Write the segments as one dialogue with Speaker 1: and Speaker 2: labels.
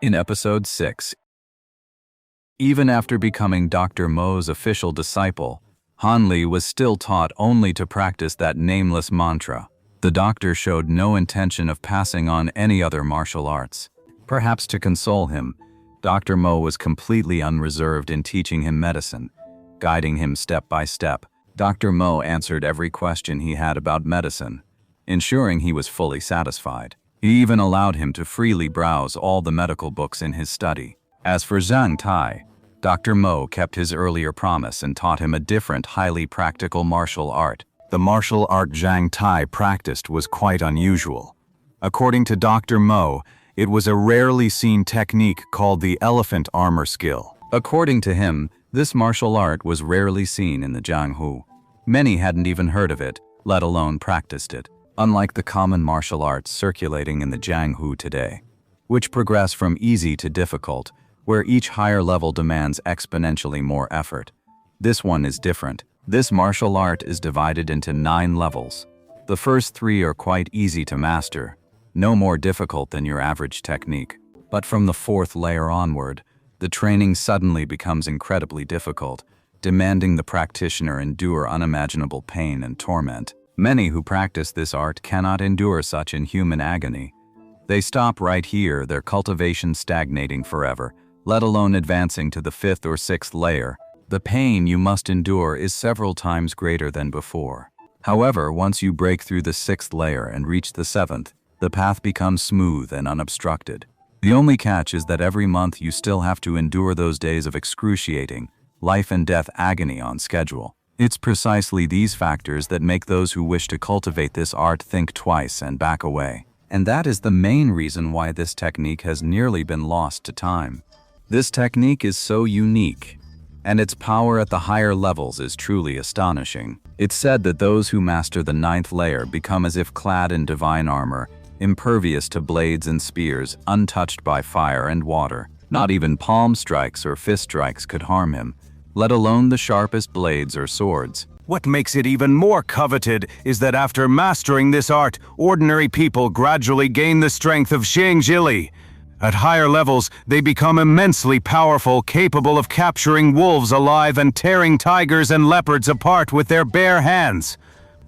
Speaker 1: In Episode 6, even after becoming Dr. Mo's official disciple, Han Li was still taught only to practice that nameless mantra. The doctor showed no intention of passing on any other martial arts. Perhaps to console him, Dr. Mo was completely unreserved in teaching him medicine, guiding him step by step. Dr. Mo answered every question he had about medicine, ensuring he was fully satisfied. He even allowed him to freely browse all the medical books in his study. As for Zhang Tai, Dr. Mo kept his earlier promise and taught him a different, highly practical martial art. The martial art Zhang Tai practiced was quite unusual. According to Dr. Mo, it was a rarely seen technique called the elephant armor skill. According to him, this martial art was rarely seen in the Jianghu. Many hadn't even heard of it, let alone practiced it. Unlike the common martial arts circulating in the Jianghu today, which progress from easy to difficult, where each higher level demands exponentially more effort. This one is different. This martial art is divided into 9 levels. The first 3 are quite easy to master, no more difficult than your average technique. But from the 4th layer onward, the training suddenly becomes incredibly difficult, demanding the practitioner endure unimaginable pain and torment. Many who practice this art cannot endure such inhuman agony. They stop right here, their cultivation stagnating forever, let alone advancing to the 5th or 6th layer. The pain you must endure is several times greater than before. However, once you break through the 6th layer and reach the 7th, the path becomes smooth and unobstructed. The only catch is that every month you still have to endure those days of excruciating, life and death agony on schedule. It's precisely these factors that make those who wish to cultivate this art think twice and back away. And that is the main reason why this technique has nearly been lost to time. This technique is so unique, and its power at the higher levels is truly astonishing. It's said that those who master the 9th layer become as if clad in divine armor, impervious to blades and spears, untouched by fire and water. Not even palm strikes or fist strikes could harm him, let alone the sharpest blades or swords.
Speaker 2: What makes it even more coveted is that after mastering this art, ordinary people gradually gain the strength of Xiangjili. At higher levels, they become immensely powerful, capable of capturing wolves alive and tearing tigers and leopards apart with their bare hands.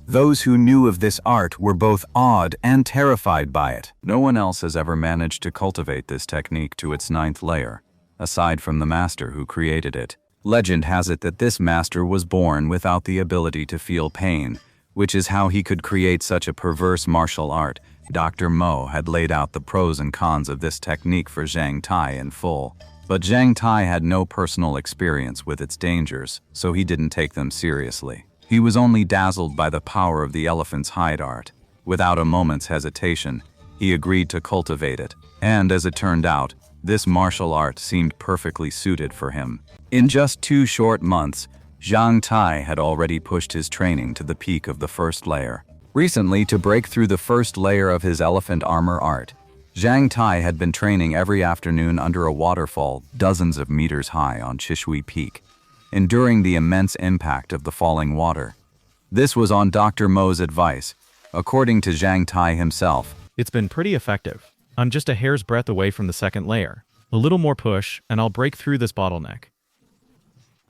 Speaker 2: Those who knew of this art were both awed and terrified by it.
Speaker 1: No one else has ever managed to cultivate this technique to its 9th layer, aside from the master who created it. Legend has it that this master was born without the ability to feel pain, which is how he could create such a perverse martial art. Dr. Mo had laid out the pros and cons of this technique for Zhang Tai in full, but Zhang Tai had no personal experience with its dangers, so he didn't take them seriously. He was only dazzled by the power of the elephant's hide art. Without a moment's hesitation, he agreed to cultivate it, and as it turned out, this martial art seemed perfectly suited for him. In just 2 short months, Zhang Tai had already pushed his training to the peak of the 1st layer. Recently, to break through the 1st layer of his elephant armor art, Zhang Tai had been training every afternoon under a waterfall dozens of meters high on Chishui Peak, enduring the immense impact of the falling water. This was on Dr. Mo's advice. According to Zhang Tai himself,
Speaker 3: "It's been pretty effective. I'm just a hair's breadth away from the 2nd layer. A little more push, and I'll break through this bottleneck."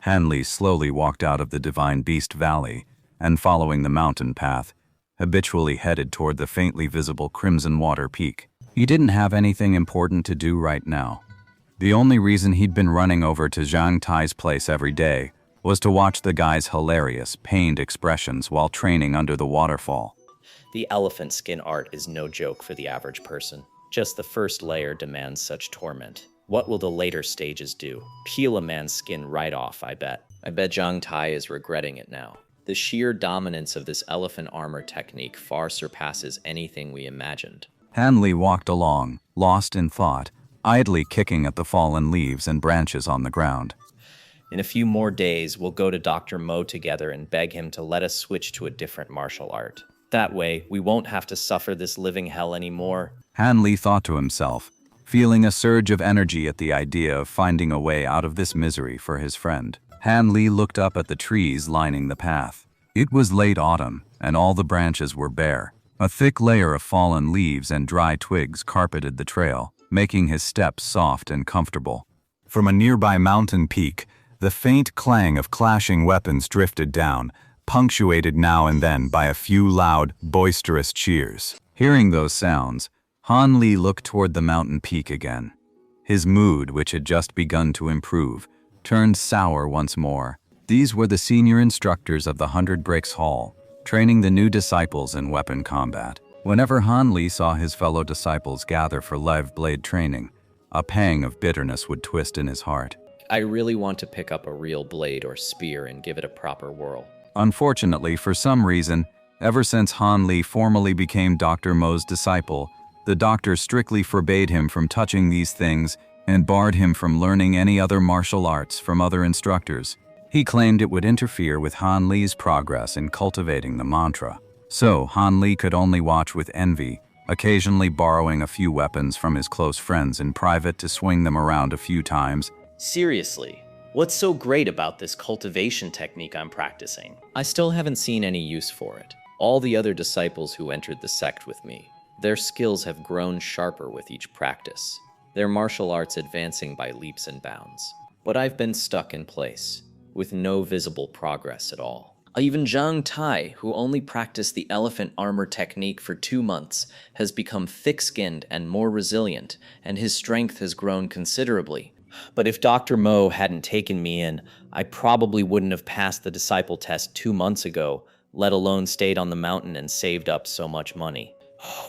Speaker 1: Han Li slowly walked out of the Divine Beast Valley and, following the mountain path, habitually headed toward the faintly visible Crimson Water Peak. He didn't have anything important to do right now. The only reason he'd been running over to Zhang Tai's place every day was to watch the guy's hilarious, pained expressions while training under the waterfall.
Speaker 4: The elephant skin art is no joke for the average person. Just the 1st layer demands such torment. What will the later stages do? Peel a man's skin right off, I bet. I bet Zhang Tai is regretting it now. The sheer dominance of this elephant armor technique far surpasses anything we imagined.
Speaker 1: Han Li walked along, lost in thought, idly kicking at the fallen leaves and branches on the ground.
Speaker 4: In a few more days, we'll go to Dr. Mo together and beg him to let us switch to a different martial art. That way, we won't have to suffer this living hell anymore.
Speaker 1: Han Li thought to himself, feeling a surge of energy at the idea of finding a way out of this misery for his friend. Han Li looked up at the trees lining the path. It was late autumn, and all the branches were bare. A thick layer of fallen leaves and dry twigs carpeted the trail. making his steps soft and comfortable. From a nearby mountain peak, the faint clang of clashing weapons drifted down, punctuated now and then by a few loud, boisterous cheers. Hearing those sounds, Han Li looked toward the mountain peak again. His mood, which had just begun to improve, turned sour once more. These were the senior instructors of the 100 Bricks Hall, training the new disciples in weapon combat. Whenever Han Li saw his fellow disciples gather for live blade training, a pang of bitterness would twist in his heart.
Speaker 4: I really want to pick up a real blade or spear and give it a proper whirl.
Speaker 1: Unfortunately, for some reason, ever since Han Li formally became Dr. Mo's disciple, the doctor strictly forbade him from touching these things and barred him from learning any other martial arts from other instructors. He claimed it would interfere with Han Li's progress in cultivating the mantra. So, Han Li could only watch with envy, occasionally borrowing a few weapons from his close friends in private to swing them around a few times.
Speaker 4: Seriously, what's so great about this cultivation technique I'm practicing? I still haven't seen any use for it. All the other disciples who entered the sect with me, their skills have grown sharper with each practice, their martial arts advancing by leaps and bounds. But I've been stuck in place, with no visible progress at all. Even Zhang Tai, who only practiced the elephant armor technique for 2 months, has become thick-skinned and more resilient, and his strength has grown considerably. But if Dr. Mo hadn't taken me in, I probably wouldn't have passed the disciple test 2 months ago, let alone stayed on the mountain and saved up so much money.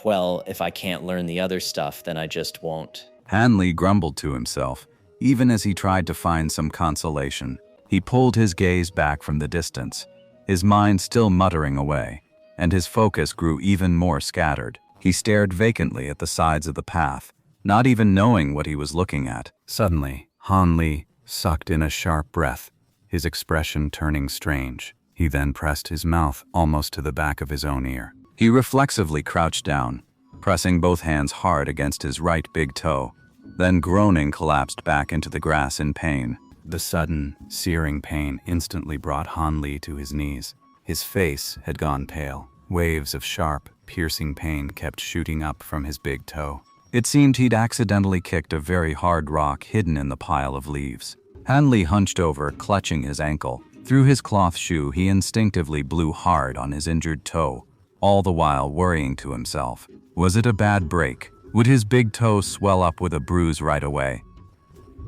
Speaker 4: Well, if I can't learn the other stuff, then I just won't.
Speaker 1: Han Li grumbled to himself, even as he tried to find some consolation. He pulled his gaze back from the distance, his mind still muttering away, and his focus grew even more scattered. He stared vacantly at the sides of the path, not even knowing what he was looking at. Suddenly, Han Li sucked in a sharp breath, his expression turning strange. He then pressed his mouth almost to the back of his own ear. He reflexively crouched down, pressing both hands hard against his right big toe, then groaning collapsed back into the grass in pain. The sudden, searing pain instantly brought Han Li to his knees. His face had gone pale. Waves of sharp, piercing pain kept shooting up from his big toe. It seemed he'd accidentally kicked a very hard rock hidden in the pile of leaves. Han Li hunched over, clutching his ankle. Through his cloth shoe, he instinctively blew hard on his injured toe, all the while worrying to himself. Was it a bad break? Would his big toe swell up with a bruise right away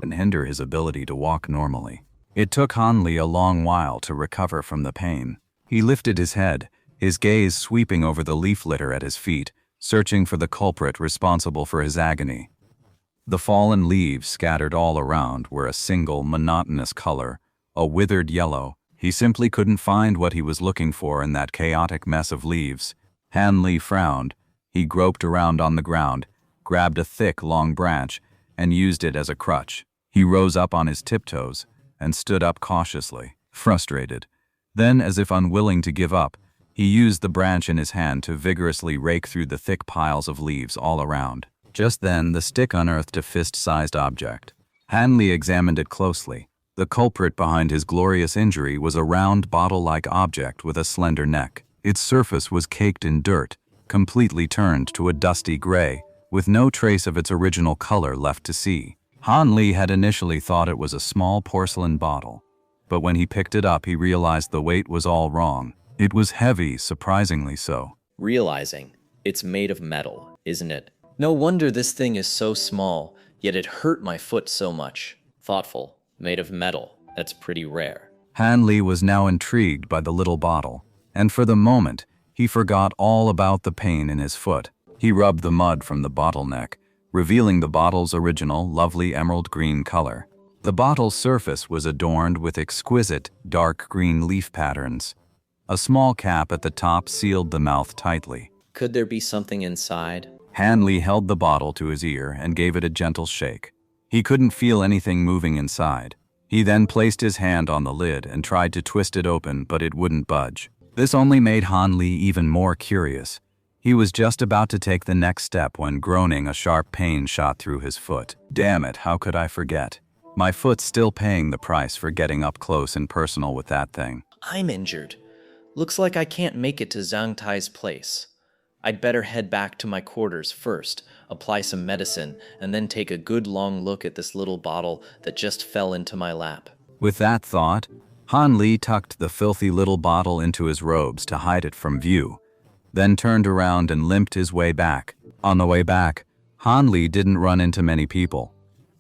Speaker 1: and hinder his ability to walk normally? It took Han Li a long while to recover from the pain. He lifted his head, his gaze sweeping over the leaf litter at his feet, searching for the culprit responsible for his agony. The fallen leaves scattered all around were a single, monotonous color, a withered yellow. He simply couldn't find what he was looking for in that chaotic mess of leaves. Han Li frowned. He groped around on the ground, grabbed a thick, long branch, and used it as a crutch. He rose up on his tiptoes and stood up cautiously, frustrated. Then, as if unwilling to give up, he used the branch in his hand to vigorously rake through the thick piles of leaves all around. Just then, the stick unearthed a fist-sized object. Han Li examined it closely. The culprit behind his glorious injury was a round, bottle-like object with a slender neck. Its surface was caked in dirt, completely turned to a dusty gray, with no trace of its original color left to see. Han Li had initially thought it was a small porcelain bottle, but when he picked it up, he realized the weight was all wrong. It was heavy, surprisingly so.
Speaker 4: Realizing it's made of metal, isn't it? No wonder this thing is so small, yet it hurt my foot so much. Thoughtful. Made of metal. That's pretty rare.
Speaker 1: Han Li was now intrigued by the little bottle, and for the moment, he forgot all about the pain in his foot. He rubbed the mud from the bottleneck, revealing the bottle's original, lovely emerald green color. The bottle's surface was adorned with exquisite, dark green leaf patterns. A small cap at the top sealed the mouth tightly.
Speaker 4: Could there be something inside?
Speaker 1: Han Li held the bottle to his ear and gave it a gentle shake. He couldn't feel anything moving inside. He then placed his hand on the lid and tried to twist it open, but it wouldn't budge. This only made Han Li even more curious. He was just about to take the next step when, groaning, a sharp pain shot through his foot. Damn it, how could I forget? My foot's still paying the price for getting up close and personal with that thing.
Speaker 4: I'm injured. Looks like I can't make it to Zhang Tai's place. I'd better head back to my quarters first, apply some medicine, and then take a good long look at this little bottle that just fell into my lap.
Speaker 1: With that thought, Han Li tucked the filthy little bottle into his robes to hide it from view, then turned around and limped his way back. On the way back, Han Li didn't run into many people.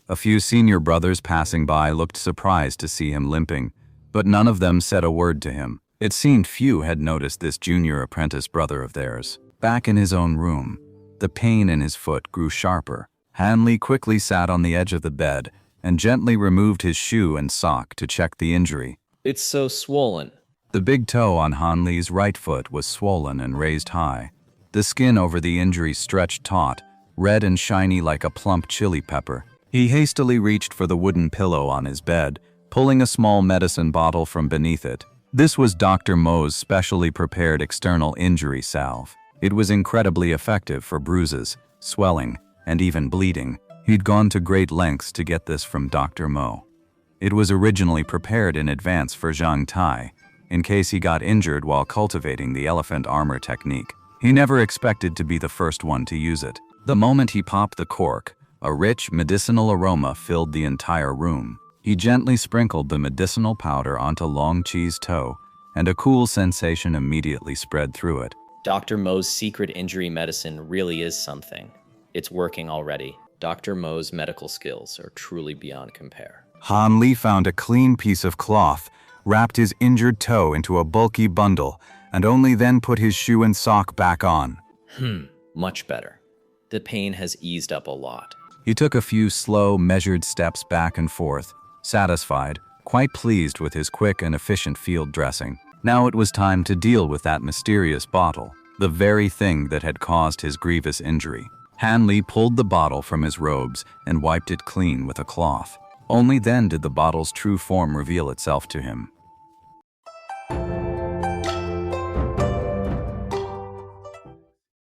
Speaker 1: A few senior brothers passing by looked surprised to see him limping, but none of them said a word to him. It seemed few had noticed this junior apprentice brother of theirs. Back in his own room, the pain in his foot grew sharper. Han Li quickly sat on the edge of the bed and gently removed his shoe and sock to check the injury.
Speaker 4: It's so swollen.
Speaker 1: The big toe on Han Li's right foot was swollen and raised high. The skin over the injury stretched taut, red and shiny like a plump chili pepper. He hastily reached for the wooden pillow on his bed, pulling a small medicine bottle from beneath it. This was Dr. Mo's specially prepared external injury salve. It was incredibly effective for bruises, swelling, and even bleeding. He'd gone to great lengths to get this from Dr. Mo. It was originally prepared in advance for Zhang Tai, in case he got injured while cultivating the elephant armor technique. He never expected to be the first one to use it. The moment he popped the cork, a rich medicinal aroma filled the entire room. He gently sprinkled the medicinal powder onto Long Chi's toe, and a cool sensation immediately spread through it.
Speaker 4: Dr. Mo's secret injury medicine really is something. It's working already. Dr. Mo's medical skills are truly beyond compare.
Speaker 2: Han Li found a clean piece of cloth, wrapped his injured toe into a bulky bundle, and only then put his shoe and sock back on.
Speaker 4: Much better. The pain has eased up a lot.
Speaker 1: He took a few slow, measured steps back and forth, satisfied, quite pleased with his quick and efficient field dressing. Now it was time to deal with that mysterious bottle, the very thing that had caused his grievous injury. Han Li pulled the bottle from his robes and wiped it clean with a cloth. Only then did the bottle's true form reveal itself to him.